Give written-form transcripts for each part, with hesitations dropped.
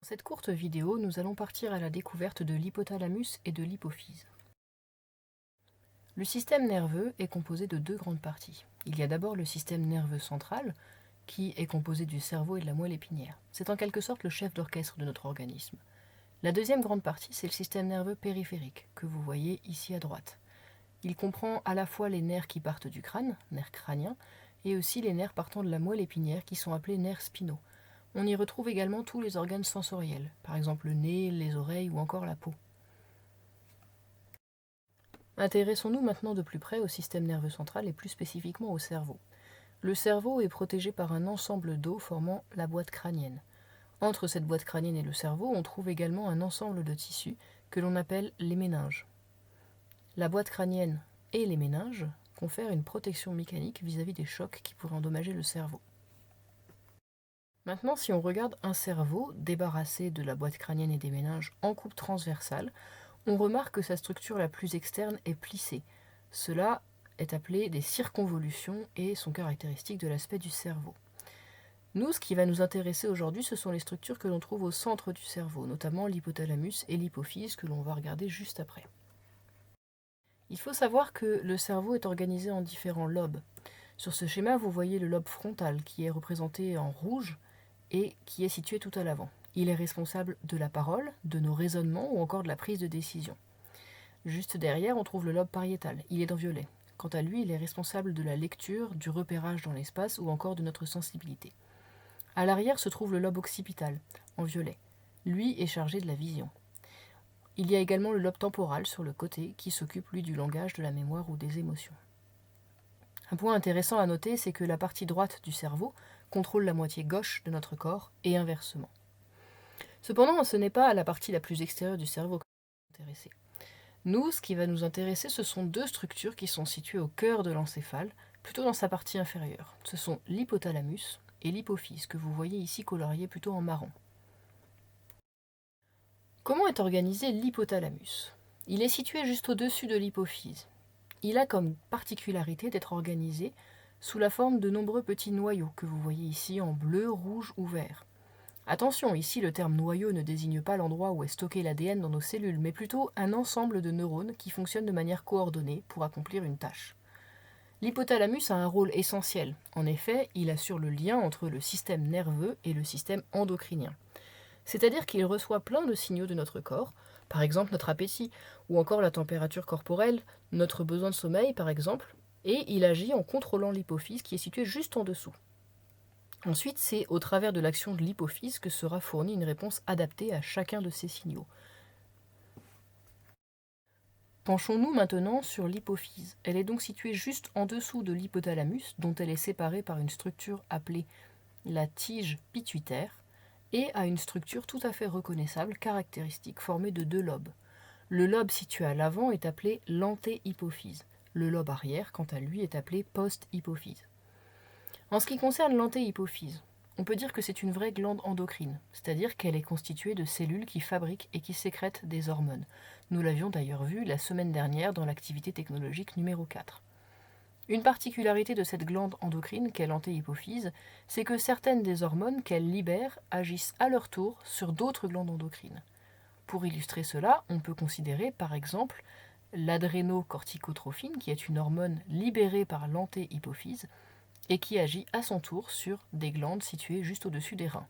cette courte vidéo, nous allons partir à la découverte de l'hypothalamus et de l'hypophyse. Le système nerveux est composé de deux grandes parties. Il y a d'abord le système nerveux central, qui est composé du cerveau et de la moelle épinière. C'est en quelque sorte le chef d'orchestre de notre organisme. La deuxième grande partie, c'est le système nerveux périphérique, que vous voyez ici à droite. Il comprend à la fois les nerfs qui partent du crâne, nerfs crâniens, et aussi les nerfs partant de la moelle épinière qui sont appelés nerfs spinaux. On y retrouve également tous les organes sensoriels, par exemple le nez, les oreilles ou encore la peau. Intéressons-nous maintenant de plus près au système nerveux central et plus spécifiquement au cerveau. Le cerveau est protégé par un ensemble d'os formant la boîte crânienne. Entre cette boîte crânienne et le cerveau, on trouve également un ensemble de tissus que l'on appelle les méninges. La boîte crânienne et les méninges confèrent une protection mécanique vis-à-vis des chocs qui pourraient endommager le cerveau. Maintenant, si on regarde un cerveau débarrassé de la boîte crânienne et des méninges en coupe transversale, on remarque que sa structure la plus externe est plissée. Cela est appelé des circonvolutions et sont caractéristiques de l'aspect du cerveau. Nous, ce qui va nous intéresser aujourd'hui, ce sont les structures que l'on trouve au centre du cerveau, notamment l'hypothalamus et l'hypophyse que l'on va regarder juste après. Il faut savoir que le cerveau est organisé en différents lobes. Sur ce schéma, vous voyez le lobe frontal qui est représenté en rouge et qui est situé tout à l'avant. Il est responsable de la parole, de nos raisonnements ou encore de la prise de décision. Juste derrière, on trouve le lobe pariétal, il est en violet. Quant à lui, il est responsable de la lecture, du repérage dans l'espace ou encore de notre sensibilité. À l'arrière se trouve le lobe occipital, en violet. Lui est chargé de la vision. Il y a également le lobe temporal sur le côté qui s'occupe lui du langage, de la mémoire ou des émotions. Un point intéressant à noter, c'est que la partie droite du cerveau contrôle la moitié gauche de notre corps et inversement. Cependant, ce n'est pas la partie la plus extérieure du cerveau qui va nous intéresser. Nous, ce qui va nous intéresser, ce sont deux structures qui sont situées au cœur de l'encéphale, plutôt dans sa partie inférieure. Ce sont l'hypothalamus et l'hypophyse, que vous voyez ici colorié plutôt en marron. Comment est organisé l'hypothalamus? Il est situé juste au-dessus de l'hypophyse. Il a comme particularité d'être organisé sous la forme de nombreux petits noyaux que vous voyez ici en bleu, rouge ou vert. Attention, ici le terme noyau ne désigne pas l'endroit où est stocké l'ADN dans nos cellules, mais plutôt un ensemble de neurones qui fonctionnent de manière coordonnée pour accomplir une tâche. L'hypothalamus a un rôle essentiel. En effet, il assure le lien entre le système nerveux et le système endocrinien. C'est-à-dire qu'il reçoit plein de signaux de notre corps, par exemple notre appétit, ou encore la température corporelle, notre besoin de sommeil par exemple, et il agit en contrôlant l'hypophyse qui est située juste en dessous. Ensuite, c'est au travers de l'action de l'hypophyse que sera fournie une réponse adaptée à chacun de ces signaux. Penchons-nous maintenant sur l'hypophyse. Elle est donc située juste en dessous de l'hypothalamus, dont elle est séparée par une structure appelée la tige pituitaire, et a une structure tout à fait reconnaissable, caractéristique, formée de deux lobes. Le lobe situé à l'avant est appelé l'antéhypophyse. Le lobe arrière, quant à lui, est appelé post-hypophyse. En ce qui concerne l'antéhypophyse, on peut dire que c'est une vraie glande endocrine, c'est-à-dire qu'elle est constituée de cellules qui fabriquent et qui sécrètent des hormones. Nous l'avions d'ailleurs vu la semaine dernière dans l'activité technologique numéro 4. Une particularité de cette glande endocrine qu'est l'antéhypophyse, c'est que certaines des hormones qu'elle libère agissent à leur tour sur d'autres glandes endocrines. Pour illustrer cela, on peut considérer par exemple l'adrénocorticotrophine, qui est une hormone libérée par l'antéhypophyse et qui agit à son tour sur des glandes situées juste au-dessus des reins.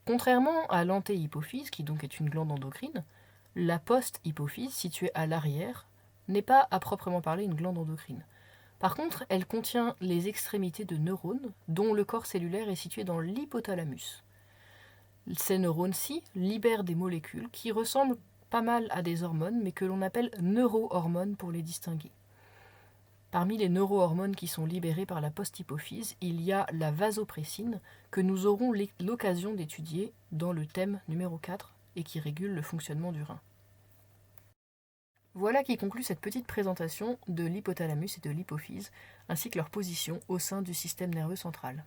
Contrairement à l'antéhypophyse, qui donc est une glande endocrine, la post-hypophyse, située à l'arrière, n'est pas à proprement parler une glande endocrine. Par contre, elle contient les extrémités de neurones dont le corps cellulaire est situé dans l'hypothalamus. Ces neurones-ci libèrent des molécules qui ressemblent pas mal à des hormones, mais que l'on appelle neurohormones pour les distinguer. Parmi les neurohormones qui sont libérées par la post-hypophyse, il y a la vasopressine que nous aurons l'occasion d'étudier dans le thème numéro 4 et qui régule le fonctionnement du rein. Voilà qui conclut cette petite présentation de l'hypothalamus et de l'hypophyse, ainsi que leur position au sein du système nerveux central.